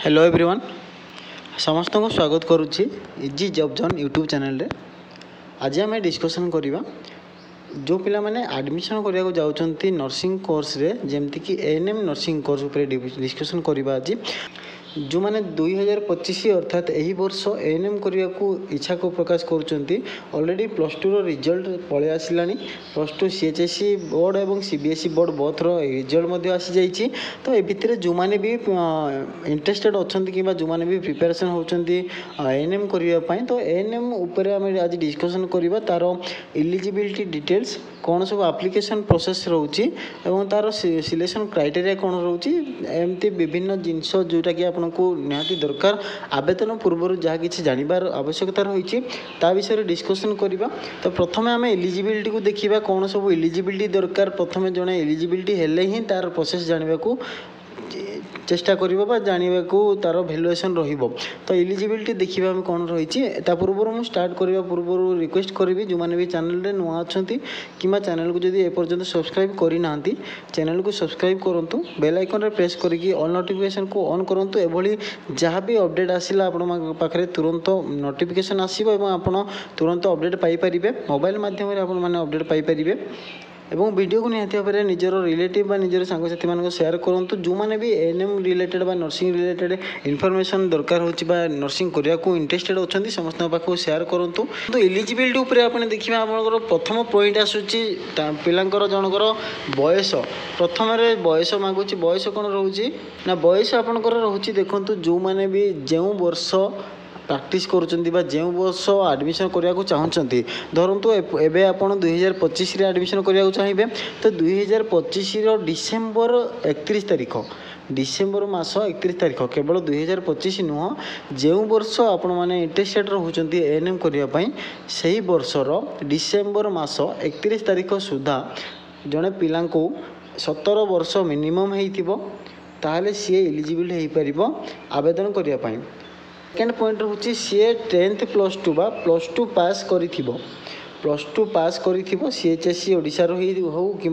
Hello everyone समस्त को स्वागत करुच्ची easy job zone YouTube channel रे। आज आम डिस्कसन करवा जो पिला माने एडमिशन करने को जाउछंती नर्सिंग कोर्स रे जेमती कि एएनएम नर्सिंग कोर्स उपर डिस्कसन करवा। आज जो मैंने 2025 अर्थात यही वर्ष एएनएम करने को इच्छा को प्रकाश करुँच ऑलरेडी +2 रो रिजल्ट पलि आसला। +2 सीएचएसई बोर्ड और सीबीएसई बोर्ड बोथ रो रिजल्ट आसी जाइए। तो ए भितर जो मैंने भी इंटरेस्टेड अच्छा कि जो मैंने भी प्रिपेरेसन होती एएनएम करने तो एएनएम उपर आम आज डिस्कसन करवा तार एलिजिबिलिटी डिटेल्स कौन सब एप्लिकेशन प्रोसेस रोचे और तार सिलेक्शन क्राइटेरिया कौन रोचे एमती विभिन्न जिनस जोटा कि आपको निहाती दरकार आवेदन पूर्व जहाँ कि जानवर आवश्यकता रही विषय डिस्कसन करवा। तो प्रथम आम एलिजिबिलिटी को देखा कौन सब एलिजिबिलिटी दरकार। प्रथम जड़े एलिजिबिलिटी हेले ही तार प्रोसेस जानवा को चेष्टा करवा जानवा को तार भैल्युएसन रहिबो। तो एलिजिबिलिटी देखा आम कौन रही पूर्व मुझे स्टार्ट करने पूर्व रिक्वेस्ट करी जो मैंने भी चैनल रे नुआ अच्छा कि चैनल को जब एपर्यंत सब्सक्राइब करना चैनल को सब्सक्राइब करूँ बेल आइकन रे प्रेस करके ऑल नोटिफिकेशन को ऑन करूँ। एभली जहाँ भी अपडेट आसला आपण पाखे तुरंत नोटिफिकेशन आसो और आपण तुरंत अपडेट पाइपर मोबाइल माध्यम आपण मैंने अपडेट पाइपर एवं वीडियो को निहाती भाव में निजर रिलेटिव निजर सांगसाथी मान शेयर करूँ। जो मैंने भी एएनएम रिलेटेड बा नर्सिंग रिलेटेड इनफॉरमेशन दरकार हो नर्सिंग करने को इंटरेस्टेड अच्छा समस्त पाक शेयर करूँ। तो एलिजिबिलिटी उपर आप देखिए आप प्रथम पॉइंट आसूची पिलांकर जनकर बयस। प्रथम बयस मागुच बयस कौन रोचे ना बयस आपंकर रोचे देखूँ जो मैंने भी जो वर्ष प्रैक्टिस करुँच जो वर्ष एडमिशन करने को चाहते धरतु एवं आप 2025 एडमिशन करने चाहिए तो 2025 डिसेम्बर 31 तारीख डिसेम्बर मास 31 तारीख केवल 2025 नुह जो वर्ष आपण मैंने इंटरेस्टेड रोचते एएनएम करने से ही वर्षर डिसेम्बर मास 31 तारीख सुधा जड़े पिला 17 वर्ष मिनिमम होता सी एलिजिबल हो पार आवेदन करने। सेकेंड पॉइंट रोचे सी 10th +2 बा +2 पास +2 पास कर सीएचएसई ओडिशार हो कि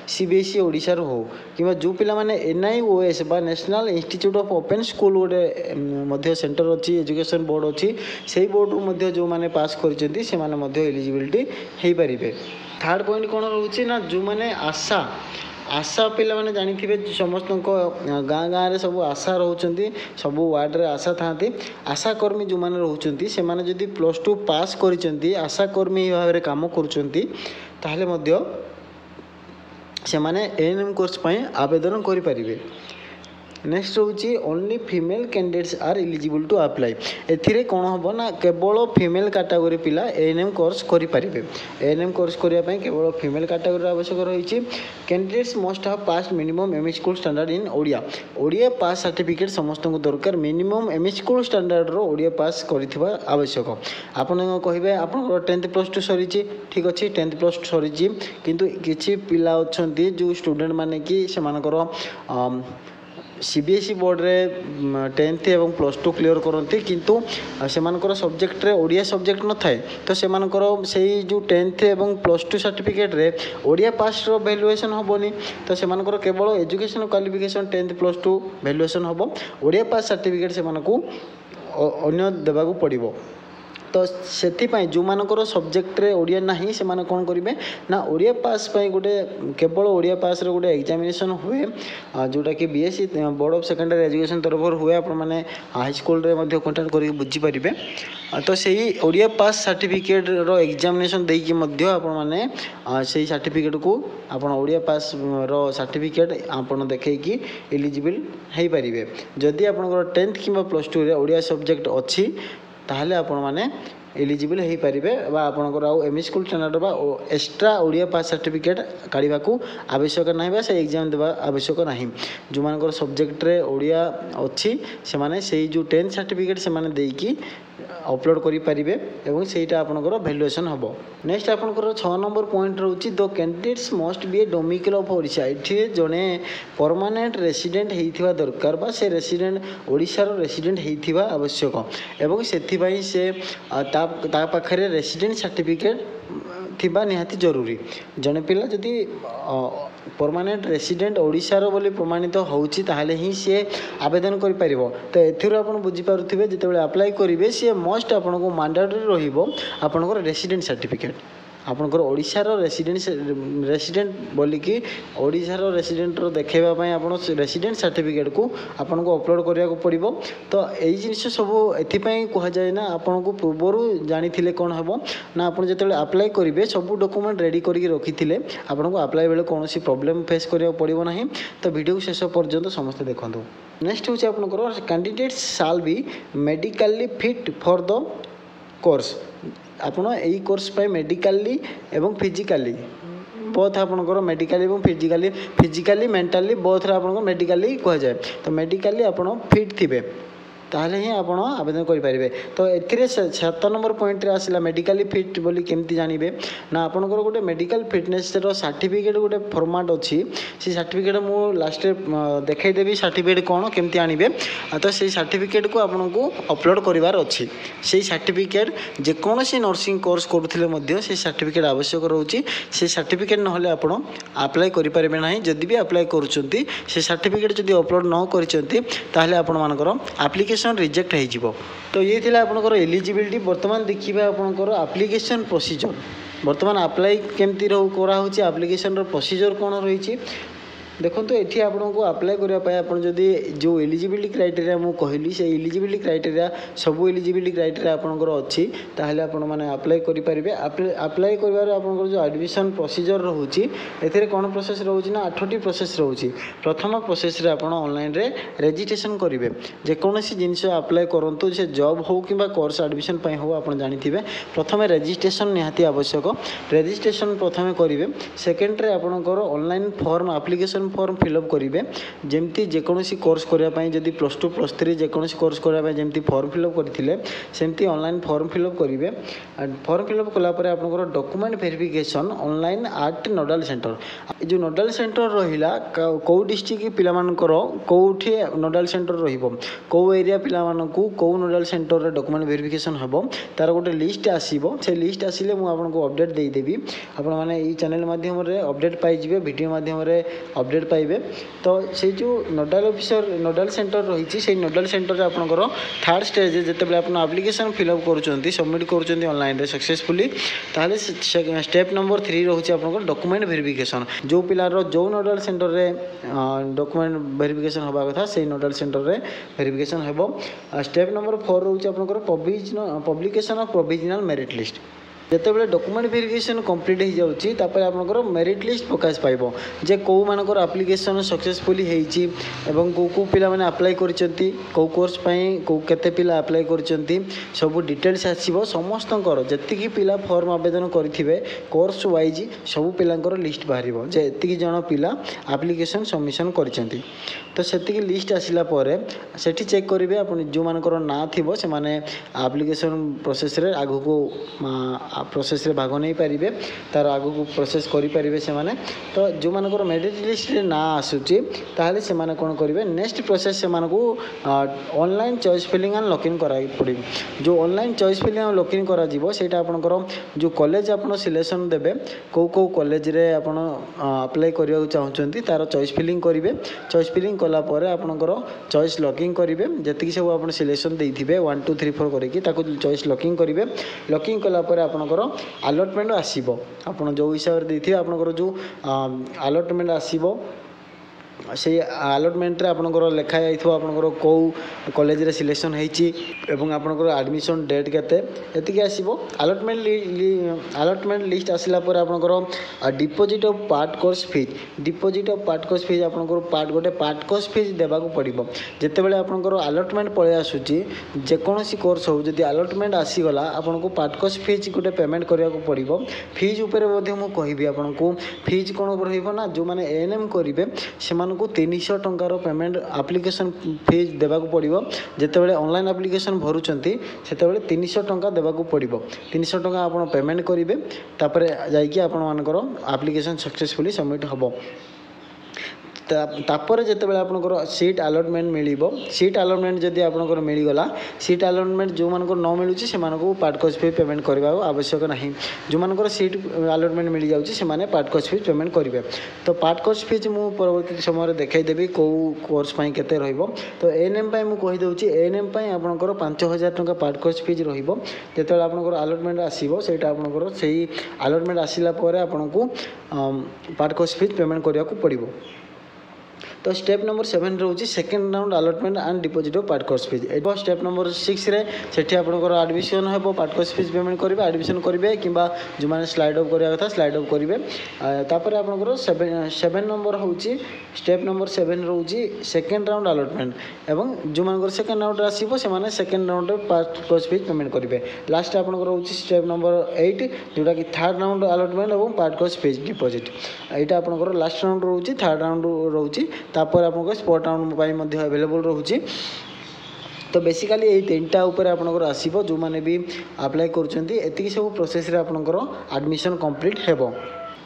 सीबीएसई ओडिशार हो कि जो पिला माने एनआईओएस बा national institute of open school गोटे सेंटर अच्छी एजुकेशन बोर्ड अच्छी से बोर्ड जो मैंने पास कर एलिजिबिलिटी हो पारे। थर्ड पॉइंट कौन रोचे ना जो मैंने आशा पिला माने जानी थे समस्त गाँ गाँव में सब आशा रोचे सब वार्ड रे आशा था आशा कर्मी जो मैंने रोचे से मैंने जदि +2 पास कर आशा कर्मी भाव में कम कर एएनएम कोर्स आवेदन करें। नेक्स्ट रोचे only female candidates are eligible to apply. एथिरे कौन हम ना केवल फीमेल कैटेगरी पिला एएनएम कोर्स करें। एएनएम कोर्स करने केवल फीमेल कैटेगरी आवश्यक रही। Candidates must have pass minimum ME school standard in Odia pass certificate समस्त को दरकार मिनिमम एमई स्कूल स्टैंडर्ड रो ओडिया पास करथिबा आवश्यक। आपन कहिबे आपन 10th +2 सरी ठीक अच्छे 10th +2 सरी किंतु किछि पिला अछंती जो स्टूडेंट माने कि से मानकर सीबीएसई बोर्ड रे 10th एवं +2 क्लियर करते किंतु से सब्जेक्ट रे ओडिया सब्जेक्ट न थाए तो से से जो 10th एवं +2 सर्टिफिकेट रे ओडिया पास रो वैल्यूएशन होबनी तो से केवल एजुकेशन क्वालिफिकेशन 10th +2 वैल्यूएशन होबो ओडिया पास सर्टिफिकेट से अन्य देवाक पड़ो। तो से जो मानकर सब्जेक्ट रे ओडिया नहीं से माने कौन करेंगे ना ओडिया पास गोटे केवल ओडिया पास रे गोटे एग्जामिनेशन हुए जोटा कि BSc board of secondary education तरफ हुए आप मैंने हाई स्कूल रे मध्य कांटेक्ट करके बुझीपारे। तो सही ओडिया पास सर्टिफिकेट रो एग्जामिनेशन देकी मध्य आपण माने सही सर्टिफिकेट को आपण ओडिया पास रो सर्टिफिकेट आपण देखैकी एलिजिबल हो पारे। जदि आपनकर 10th कि +2 रे ओडिया सब्जेक्ट अच्छी ताहले आपण माने एलिजिबल हो पारे आपंकर आउ एमई स्कूल स्टैंडर्ड बा एक्स्ट्रा ओडिया पास सर्टिफिकेट काढ़ा आवश्यक ना से एग्जाम देवा आवश्यक ना। जो मानकर सब्जेक्ट रे ओडिया अच्छी से माने से जो 10th सर्टिफिकेट से माने देकी अपलोड करें और सहीटा आपंकर वैल्यूएशन हम। नेक्स्ट आपंकर 6 नंबर पॉइंट रोचे the candidates must be A domicile of Odisha. ये जड़े परमानेंट रेसिडेंट होता दरकार बा से रेसिडेंट ओडिशार रेसिडेंट होता आवश्यक एवं से पाखरे रेसिडेंट सर्टिफिकेट थिबा निहाती जरूरी जने पिला जदि परमानेंट रेसिडेंट ओडिशार बोली प्रमाणित होउची ताहले ही से आवेदन करि परिबो। तो एथिरु आपण बुझी पारुथिबे जेतेबेले अप्लाई करिवे से मस्ट आपनको मैंडेटरी रहिबो आपनकर रेसिडेंट सर्टिफिकेट आपनकर ओडिशार रेसिडेंट बोलिकी ओडिशार रेसिडेंट देखेबाई आप रेसिडेंट सर्टिफिकेट को आपन को अपलोड करिया को पड़िबो। तो यही जिनिस सब एथिपाई कहा जाए ना आपन को पूर्वरु जानी थिले कोन हेबो ना आपन जेतेबेले अप्लाई करिवे सब डॉक्यूमेंट रेडी करके रखिथिले आपन को अप्लाई बेले कोनोसी प्रॉब्लम फेस करिया पड़िबो नाही। तो वीडियो को शेष पर्यंत समस्त देखंतु। नेक्स्ट होची आपनकर candidates shall be medically fit for the course आपण यही कोर्स पे मेडिकली एवं फिजिकली बोथ आपनकर मेडिकली एवं फिजिकली मेंटली बोथ रे आपन मेडिकली कह जाए। तो मेडिकली आपण फिट थिबे ताहले ही आपण आवेदन करि परिबे। तो एथिरे 7 नंबर पॉइंट रे आसिला मेडिकली फिट बोली केमती जानिबे ना आपनकर गोटे मेडिकल फिटनेस रो सर्टिफिकेट गोटे फॉर्मेट अछि से सर्टिफिकेट मु लास्ट रे देखाई देबी सर्टिफिकेट कोन केमती आनिबे। तो से सर्टिफिकेट को आपन को अपलोड करिवार अछि। से सर्टिफिकेट जे कोनोसी नर्सिंग कोर्स करूथिले मध्ये से सर्टिफिकेट आवश्यक रहउछि। से सर्टिफिकेट नहले आपण अप्लाई करि परिबे नाही। जदि भी अप्लाई करूचंती से सर्टिफिकेट जदि अपलोड न करिचंती ताहले आपण मानकर एप्लीकेशन रिजेक्ट हो। तो ये थिला आपनकर एलिजिबिलिटी। वर्तमान देखिबा आपनकर एप्लीकेशन प्रोसीजर वर्तमान अप्लाई केमती रहू करा होची एप्लीकेशन रो प्रोसीजर कोन रहिछि देखो। तो ये आपको अप्लाई करने आपन जदि जो एलिजिबिलिटी क्राइटेरिया मु कहली से एलिजिबिलिटी क्राइटेरिया सब एलिजिबिलिटी क्राइटेरिया आपनकर अच्छी ताहले आपण माने अप्लाई करि परिबे। अप्लाई करबार आपनकर जो एडमिशन प्रोसीजर रहउची एथिरे कोन प्रोसेस रहउची ना 8टी प्रोसेस रहउची। प्रथम प्रोसेस रे आपण ऑनलाइन रे रजिस्ट्रेशन करिवे। जे कोनोसी जिंस अप्लाई करंतु से जॉब हो किबा कोर्स एडमिशन पई हो आपण जानिथिबे प्रथम रजिस्ट्रेशन निहाती आवश्यक। रजिस्ट्रेशन प्रथम करिवे। सेकंड रे आपनकर online form application form fill up करेंगे जमती जेकोसी कोर्स करने जदि +2 +3 जेकोसी कोर्स करने जमती फॉर्म फिलअप करते सेमती ऑनलाइन फॉर्म फिलअप करेंगे। फॉर्म फिलअप कलापर आपनकर document verification online art nodal centre जो नोडल सेंटर रहिला कौ डिस्ट्रिक्ट पिलामानकर कौठी नोडल सेंटर रहिबो कौ एरिया पिलामानकु कौ नोडल सेंटर रे डॉक्यूमेंट वेरिफिकेशन हबो तार गोटे लिस्ट आसीबो। से लिस्ट आसिले मु आपनको अपडेट दे देबी। आपण माने ई चैनल माध्यम रे अपडेट पाई जिवे वीडियो माध्यम रे अपडेट पाइबे। तो से जो नोडल ऑफिसर नोडल सेंटर रही से नोडल सेंटर आपनकर थर्ड स्टेज जितेबाला आप एप्लीकेशन फिलअप करुँच सबमिट करुँच ऑनलाइन सक्सेसफुली ताहले स्टेप नंबर 3 रोचे आपनकर डॉक्यूमेंट वेरिफिकेशन जो पिलार जो नोडल सेंटर रे डॉक्यूमेंट वेरिफिकेशन हवा कथा से नोडल सेंटर रे वेरिफिकेशन हेबो। स्टेप नंबर 4 रोचे आपनकर publication of provisional merit list जितेबाला डॉक्यूमेंट वेरिफिकेशन कंप्लीट हो जाउची तापर आपनकर मेरिट लिस्ट प्रकाश पाइबो जे को मानकर एप्लीकेशन सक्सेसफुली हेइची एवं को पिला माने अप्लाई करिसेंती को कोर्स पई को केते पिला अप्लाई करिसेंती सब डिटेल्स आसीबो। समस्तंकर जतिकी पिला फॉर्म आवेदन करिथिबे कोर्स वाइज सब पिलांकर लिस्ट बाहरिबो जे एतिकी जण पिला एप्लीकेशन सबमिशन करिसेंती। तो सेतिकी लिस्ट आसिला परे सेठी चेक करिवे आपन जो मानकर ना थिबो से माने एप्लीकेशन प्रोसेस रे आगु को प्रोसेस रे भाग नहीं पारिबे तार आगु को प्रोसेस करि पारिबे से माने। तो जो मानकर मेरिट लिस्ट रे ना आसुची ताहले से माने कोन करिवे नेक्स्ट प्रोसेस से मानको online choice filling and lock in कराई पड़िबो। जो online choice filling and lock in करा जिवो सेटा आपनकर जो कॉलेज आपन सिलेक्शन देबे को कॉलेज रे आपन अप्लाई करिया चाहउचंती तार चॉइस फिलिंग करिवे। चॉइस फिलिंग कला परे आपनकर चॉइस लॉकिंग करिवे जतिकी सब आपन सिलेक्शन देइथिबे 1 2 3 4 करिकि ताको चॉइस लॉकिंग करिवे। लॉकिंग कला परे आपन अलॉटमेंट आसीबो आपन जो हिसाब रे देथिबे आपनकर जो अलॉटमेंट आसीबो से अलॉटमेंट रे आपनकर लेखा जाइथो आपनकर को कॉलेज रे सिलेक्शन हेची एवं आपनकर एडमिशन डेट केते एतिके आसीबो। अलॉटमेंट लिस्ट आसिला पर आपनकर deposit of part course fees आपनकर पार्ट गोटे पार्ट कोर्स फीस देबा को पड़िबो। जते बेले आपनकर अलॉटमेंट पळे आसुची जे कोनोसी कोर्स हो जदि अलॉटमेंट आसी गला आपनको पार्ट कोर्स फीस गोटे पेमेंट करिया को पड़िबो। फीस ऊपर मध्ये मु कहिबी आपनको फीस कोन रहइबो ना जो माने एएनएम करिवे से को 300 टंकार पेमेंट एप्लीकेशन फीस देवा पड़ो। जिते ऑनलाइन एप्लीकेशन भरुचंती सेतेबेले 300 टंका देवा पड़ो। 300 टंका आप पेमेंट करेंगे तापर जाइए आपण मानकर एप्लीकेशन सक्सेसफुली सबमिट हम। तापर जितेबाला आपंकर सीट अलटमेंट मिल सीट अलटमेंट जदि आपंकर मिलगला सीट अलटमेंट जो मान न मिलूँ से पार्ट कॉस्ट फी पेमेंट करने आवश्यक ना जो मान सीट अलटमेंट मिल जाऊँगी पार्ट कॉस्ट फी पेमेंट करेंगे तो पार्ट कॉस्ट फीज मुझे परवर्ती समय देखईदेवी कौ कोर्स केते तो एएनएम मुझे कहीदे एएनएम आपंकर 5000 टंका पार्ट कॉस्ट फीज रते आपंकर अलटमेंट आसो से आपंकर से अलटमेंट आसला आपन को पार्ट कॉस्ट फीज पेमेंट करने को पड़ो तो स्टेप नंबर 7 रोचे second round allotment and deposit of part cost fees एवं स्टेप नंबर 6 रे सेठी आपनकर एडमिशन हेबो पार्ट कॉस्ट फीज पेमेंट करेंगे एडमिशन करेंगे कि जो मैंने स्लाइड ऑफ करवा कथा स्लाइड ऑफ करेंगे तापर आपनकर 7 नंबर होची स्टेप नंबर 7 रोची सेकेंड राउंड अलटमेंट एवं जो मानकर सेकेंड राउंड आसीबो से माने second round part cost fees payment करेंगे लास्ट आपनकर होची स्टेप नंबर 8 जोटा कि थर्ड राउंड अलटमेंट एवं पार्ट कॉस्ट फीज डिपोजिट एटा आपनकर लास्ट राउंड रोची थर्ड राउंड रोची तापर आपको स्पॉट राउंड अवेलेबल रोचे तो बेसिकली यही तीनटा उपर आपनकर आसीबो जो माने भी अप्लाई करूछंती एतिकी सब प्रोसेस रे आपनकर एडमिशन कंप्लीट हेबो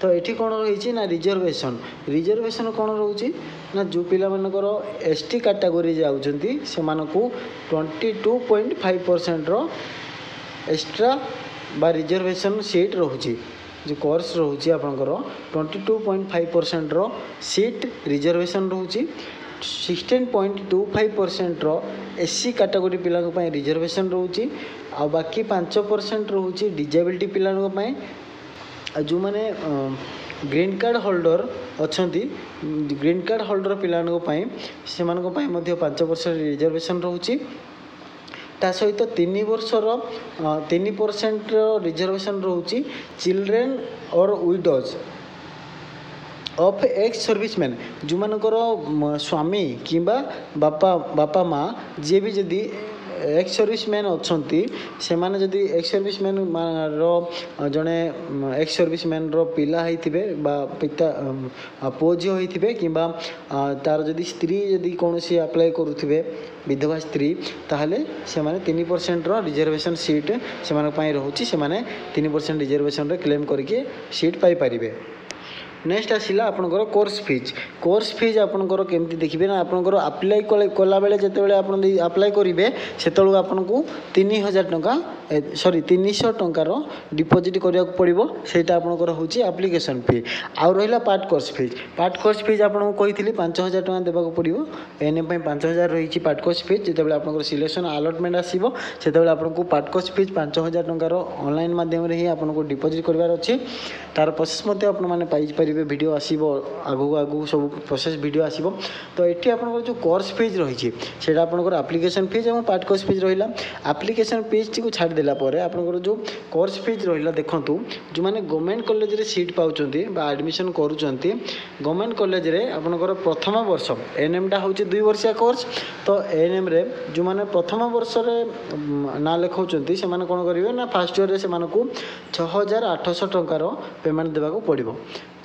तो ये कौन रही ना रिजर्वेशन कौन रोचे ना जो पिला मानकर एसटी कैटेगरी जाउछंती से मानको 22.5% रो एक्स्ट्रा बा रिजर्वेशन सीट रोचे जो कोर्स रोचे आपनकर 22.5% रो सीट रिजर्वेशन रोचे 16.25% रो एससी कैटेगरी पिला रिजर्वेशन रोचे आ बाकी 5% रोचे डिजेबिलिटी पिला जो मैंने ग्रीन कार्ड होल्डर अच्छा ग्रीन कार्ड होल्डर पिलानों से 5% रिजर्वेशन रोचे ता सहित 3 वर्षर 3% रिजर्वेशन रोचे चिल्ड्रेन और विडोज ऑफ एक्स सर्विसमैन जो मानकर स्वामी कि बापा माँ जी भी जदि एक्स सर्विसमैन अच्छा से माने जदि एक्स सर्विसमैन रो जड़े एक्स सर्विसमैन रो पिला होइथिबे बा पिता पुओ झियो होइथिबे किंबा तार जदि स्त्री जदि कौन सी अप्लाई करुथिबे विधवा स्त्री ताहले से माने 3% रो रिजर्वेशन सीट से माने पई रहउची से माने 3% रिजर्वेशन रे क्लेम करके सीट पाई परिबे नेक्स्ट आसला आपनकर कोर्स फीज आपनकर केमती देखिए ना आपनकर अप्लाई कला बेले जेतेबेले आपन अप्लाई करेंगे सेतलु आपनको 3000 टंका सॉरी 300 टंकार डिपोजिट करने को पड़ो सेटा आपनकर होची एप्लिकेशन फी आउ रहिला पार्ट कोर्स फीज आपन को कही 5000 टंका देबा को पड़ो एनएम 5000 रही पार्ट कोर्स फीज जेतेबेले आपनकर सिलेक्शन अलॉटमेंट आसीबो सेतेबेले आपनको पार्ट कोर्स फीज 5000 टंकार ऑनलाइन माध्यम रे ही आपनको डिपोजिट करबार अछि तार प्रोसेस मते आपन माने पाई वीडियो आसीबो आगु सब प्रोसेस वीडियो आसीबो तो एठी आपनकर जो कोर्स फीज रही है आपनकर एप्लिकेशन फीज और पार्ट कोर्स फीज रहिला एप्लिकेशन फीज को छाड़ देला परे आपनकर जो कोर्स फीज रहिला देखंतु जो माने गवर्नमेंट कॉलेज रे सीट पाउचंती बा एडमिशन करूचंती गवर्नमेंट कॉलेज रे आपनकर प्रथम वर्ष एएनएम टा होची 2 वर्षिया कोर्स तो एएनएम रे जो माने प्रथम वर्ष रे ना लेखौचंती से माने कोन करिवे ना फर्स्ट ईयर रे से मानको 6800 टंकार पेमेंट देबा को पड़िबो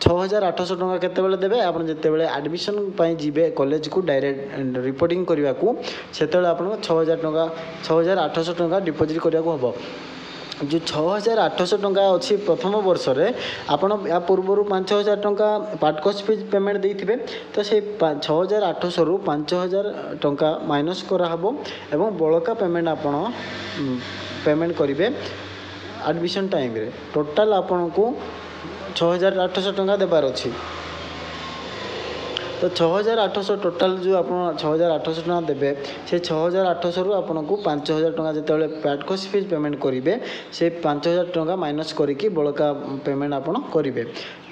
6800 टंका केतेबेले देबे आपन जेतेबेले एडमिशन पई जिबे कॉलेज को डायरेक्ट रिपोर्टिंग करबा को सेतेबेले आपन 6800 टंका डिपोजिट करबा को हबो जो 6800 टंका अच्छी प्रथम वर्ष रे आपन या पूर्व 5000 टंका पार्ट कॉस्ट फीज पेमेंट देइथिबे तो से 6800 रु 5000 टंका माइनस करा हबो एवं बळका पेमेंट आपन पेमेंट करिवे एडमिशन टाइम रे टोटल आपन को 6800 टंका देबार अच्छी तो 6800 टोटाल जो आप 6800 टंका देवे से 6800 रु आपको 5000 टंका जिते पार्ट कॉस्ट फीस पेमेंट करेंगे से 5000 टंका माइनस करके बड़का पेमेंट आप करेंगे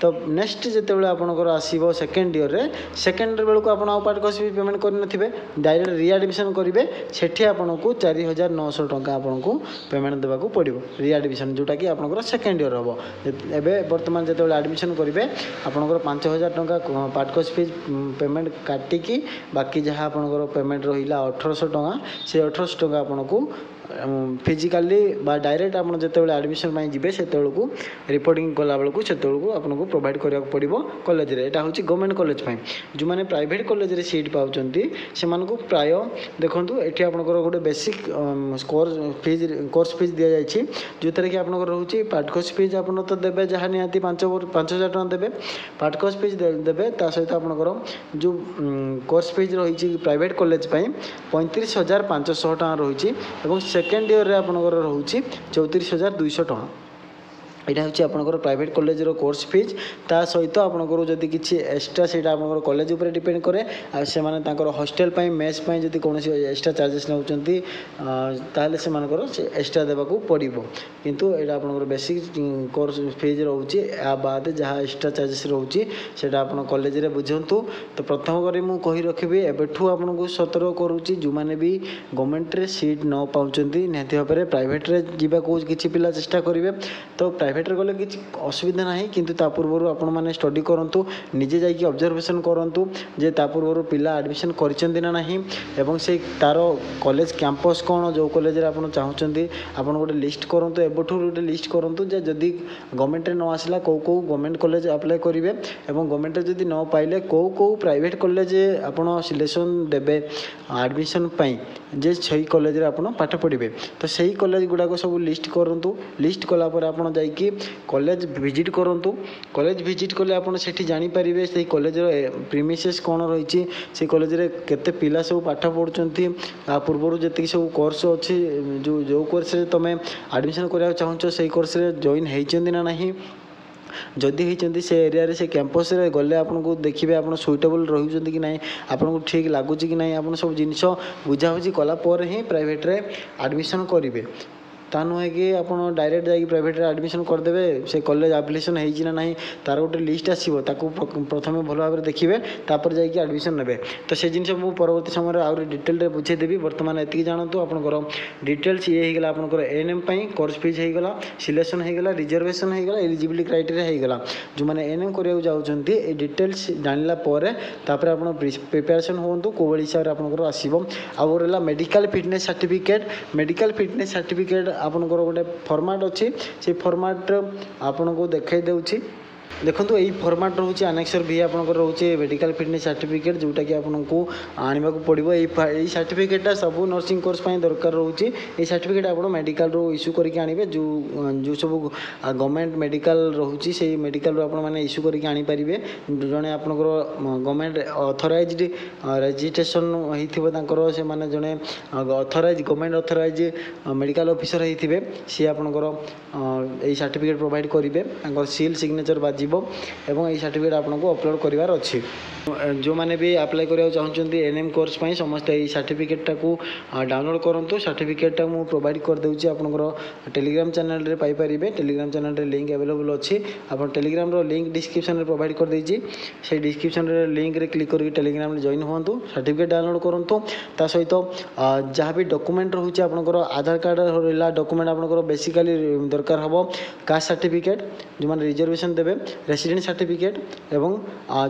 तो नेक्स्ट जिते आपंकर आसो सेकेंड ईयर रे सेकेंड बेलू आप पार्ट कॉस्ट फीस पेमेंट करेंगे डायरेक्ट रिएडमिशन करेंगे सेठी आपको 4900 टंका आपको पेमेंट देवाक पड़ो रिएडमिशन जोटा कि आपंकर सेकेंड ईयर हम एवं बर्तमान जो एडमिशन करेंगे आपंकर 5000 टंका पार्ट कॉस्ट फीस पेमेंट काटिकी बाकी जहाँ आपंकर पेमेंट रहा 1800 टंका से 1800 टंका आपको फिजिकाली बा डायरेक्ट आप जो एडमिशन जी से रिपोर्टिंग कला बेलू से आपको प्रोवाइड करा पड़ो कॉलेज रे एटा होची गवर्नमेंट कॉलेज जो मैंने प्राइवेट कॉलेज रे सीट पाउचंती से प्राय देखंतु एठी आपनकर गोटे बेसिक कोर्स फीस दि जाइए जो थे कि आपनकर रहउची पार्ट कॉस्ट फीस आपन तो देबे जहाँ निहाती 5000 टंका देबे पार्ट कॉस्ट फीस देबे ता सहित आपनकर जो कोर्स फीज रही प्राइवेट कॉलेज 35,500 टका रही और सेकेंड ईयर रे आपनकर रही 34,200 टका। यहाँ हूँ आपंकर प्राइवेट कॉलेज रो कोर्स फीज ता सहित आपंकर जदि किसी एक्सट्रा से आपंकर कॉलेज उपर डिपेंड करे से हॉस्टेल मेस जदि कौन एक्सट्रा चार्जेस नौकरी ताहले से एक्सट्रा देवाक पड़ो किंतु यहाँ आपंकर बेसिक कोर्स फीज रोचे या बाद जहाँ एक्सट्रा चार्जेस रोचे सेटा आप कॉलेज रे बुझंतु। तो प्रथम करी मु कही रखी एबेठू आपको सतर्क करुच्ची जो मैंने भी गवर्नमेंट रे सीट न पाउचंती निहाती भाव में प्राइवेट रे जीवाको किछि पिला चेष्टा करेंगे। तो प्राइवेट रे गले किसी असुविधा ना किंतु ता पूर्व आपण मैंने स्टडी करूँ निजे जाकि ऑब्जर्वेशन करूँ जे ता पूर्व पिला एडमिशन करछंती ना नहीं एवं से तार कॉलेज कैंपस कौन जो कॉलेज रे आपण चाहूँगी आपण गोटे लिस्ट करूँ एबठू गोटे लिस्ट करूँ जे जदि गवर्नमेंट न आसला कौ गवर्नमेंट कॉलेज अप्लाई करेंगे और गवर्नमेंट जदि न पाइले कौ प्राइवेट कॉलेज आपण सिलेक्शन देबे एडमिशन पाई जे सही कॉलेज रे आपण पाठ पढ़े। तो सही कॉलेज गुड़ाक सब लिस्ट करूँ लिस्ट कलापर आपण जाइए कॉलेज विजिट करूँ कॉलेज विजिट कले आपड़ से जानीपारे से कॉलेज प्रीमिसेस कौन रही से कॉलेज रे केते पिला सब पाठ पढ़ुंट आ पूर्व जी सब कोर्स अच्छी जो कोर्स तुम एडमिशन करने चाहूँ से कोर्स रे जॉइन होती ना नहीं जदि होती से एरिया से कैंपस रे गले आपको देखिए आप सुइटेबल रही कि नहीं आपको ठीक लगुच कि नहीं आप सब जिन बुझाबुझी कलापर ही प्राइवेट रे एडमिशन करेंगे ता नुहे कि आप डायरेक्ट जाकि प्राइवेट एडमिशन करदे से कॉलेज एप्लिकेशन होना ना तार गोटे लिस्ट आसो प्रथम भल भाव देखिए तापर जाकि एडमिशन ने। तो से जिन मुझे परवर्ती समय आउरी डिटेल बुझेदेवी बर्तमान एति जानतु आपंकर डिटेल्स ये होगा आपंकर एएनएम कोर्स फीज होगा सिलेक्शन होगा रिजर्वेशन होगा एलिजिबिलिटी क्राइटेरिया होगा जो मैंने एएनएम करने जाऊँगी ये डिटेल्स जानला तापर आप प्रिपेरेसन हूँ कौ हिसाब से आपंकर आसो आउ रहा मेडिकल फिटनेस सर्टिफिकेट आपनकर गोटे फॉर्मेट अच्छी से फॉर्मेट आपको देखा दूसरी देखो यही फॉर्मेट रोचे आनेक्सर भी आपंकर रोचे मेडिकल फिटनेस सर्टिफिकेट जोटा कि आपको आने को पड़ो यही सर्टिफिकेटा सब नर्सिंग कोर्स दरकार रोचे ये सर्टिफिकेट आप मेडिकल रो इश्यू करके आने जो सब गवर्नमेंट मेडिकल रोचे से मेडिकल आप इश्यू करके आनीपारे जड़े आपंकर गवर्नमेंट अथराइज्ड रेजिस्ट्रेशन होता से मैंने जड़े authorise government authorise medical officer होते सी आपंकर यही सर्टिफिकेट प्रोवाइड करेंगे सील सिग्नेचर बाजी एवं ये सर्टिफिकेट आपको अपलोड करार अच्छी जो मैंने भी अप्लाई करने चाहते एएनएम कोर्स समस्त ये सर्टिफिकेटा को डाउनलोड करूँ सर्टिफिकेटा मुझे प्रोवाइड कर दूसरी आपंकर टेलीग्राम चैनल रे पाइपर टेलीग्राम चैनल रे लिंक अवेलेबल अच्छी आप टेलीग्राम रो लिंक डिस्क्रिप्शन रे प्रोवाइड कर देछि से डिस्क्रिप्शन रे लिंक रे क्लिक करके टेलीग्राम रे जॉइन हुंतु सर्टिफिकेट डाउनलोड करूँ ता सहित जहाँ भी डॉक्यूमेंट रोचे आपंकर आधार कार्ड रहा डॉक्यूमेंट आपंकर बेसिकली दरकार हम कास्ट सर्टिफिकेट जो मैंने रिजर्वेशन देवे रेसिडेंट सर्टिफिकेट एवं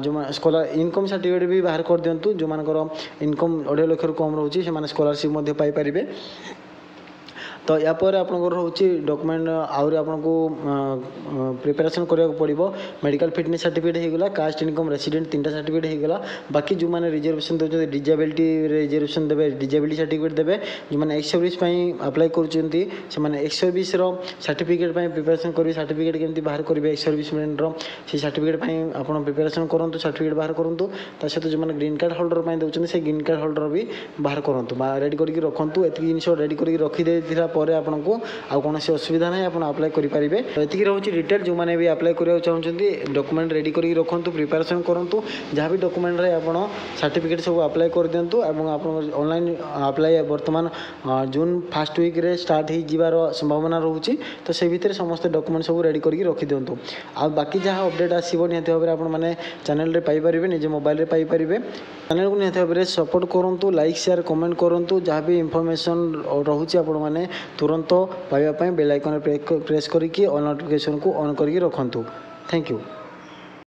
जो स्कॉलर इनकम सर्टिफिकेट भी बाहर कर दिंतु जो मानकर इनकम 2.5 लाख कम रोचे से स्कॉलरशिप पाइपर। तो यापर आपंकर रोचे डॉक्यूमेंट आउरी आपको प्रिपेरेसन करा पड़ो मेडिकल फिटनेस सर्टिफिकेट होगा कास्ट इनकम रेसिडेंट 3टा सर्टिफिकेट होगा बाकी जो मैंने रिजर्वेशन दे डिजेबिलिटी रिजर्वेशन देवे डिजेबिलिटी सर्टिफिकेट देवे जो मैंने एक्स सर्विस अप्लाई करुँच एक्स सर्विस सर्टिफिकेट प्रिपेरेसन करेंगे सर्टिफिकेट केमती बाहर करेंगे एक्स सर्विसमैन से सर्टिफिकेट आप प्रिपेरेसन करूँ सर्टिफिकेट बाहर करूँ ता सहित जो मैंने ग्रीन कार्ड होल्डर दौरान से ग्रीन कार्ड होल्डर भी बाहर करूँ रेडी करके रखुँ एति जिन रेडी करके रखीदे आपको आउ कौन असुविधा ना आप अप्लाई करेंगे। तो ये रोचे डिटेल जो मैंने भी अप्लाई करने चाहते डॉक्यूमेंट रेडी करके रखुँ प्रिपेरेसन करूँ जहाँ भी डॉक्यूमेंट आप सर्टिफिकेट सब अप्लाई कर दिंतु आप ऑनलाइन अप्लाई बर्तमान जून फर्स्ट वीक रे स्टार्ट हो जीवार संभावना रोचे तो से भितर समस्त डॉक्यूमेंट सब रेडी करके रखी दिंतु आ बाकी जहाँ अपडेट आसो निहत भाव में आपने चैनल रे पाइपर निजे मोबाइल रे पाइपर चैनल को निहत भाव में सपोर्ट करूँ लाइक शेयर कमेंट करूँ जहाँ भी इनफॉरमेशन रोचे आप तुरंत पाइबा बेल आइकन प्रेस करके ऑल नोटिफिकेशन को ऑन करके रखुँ। Thank you.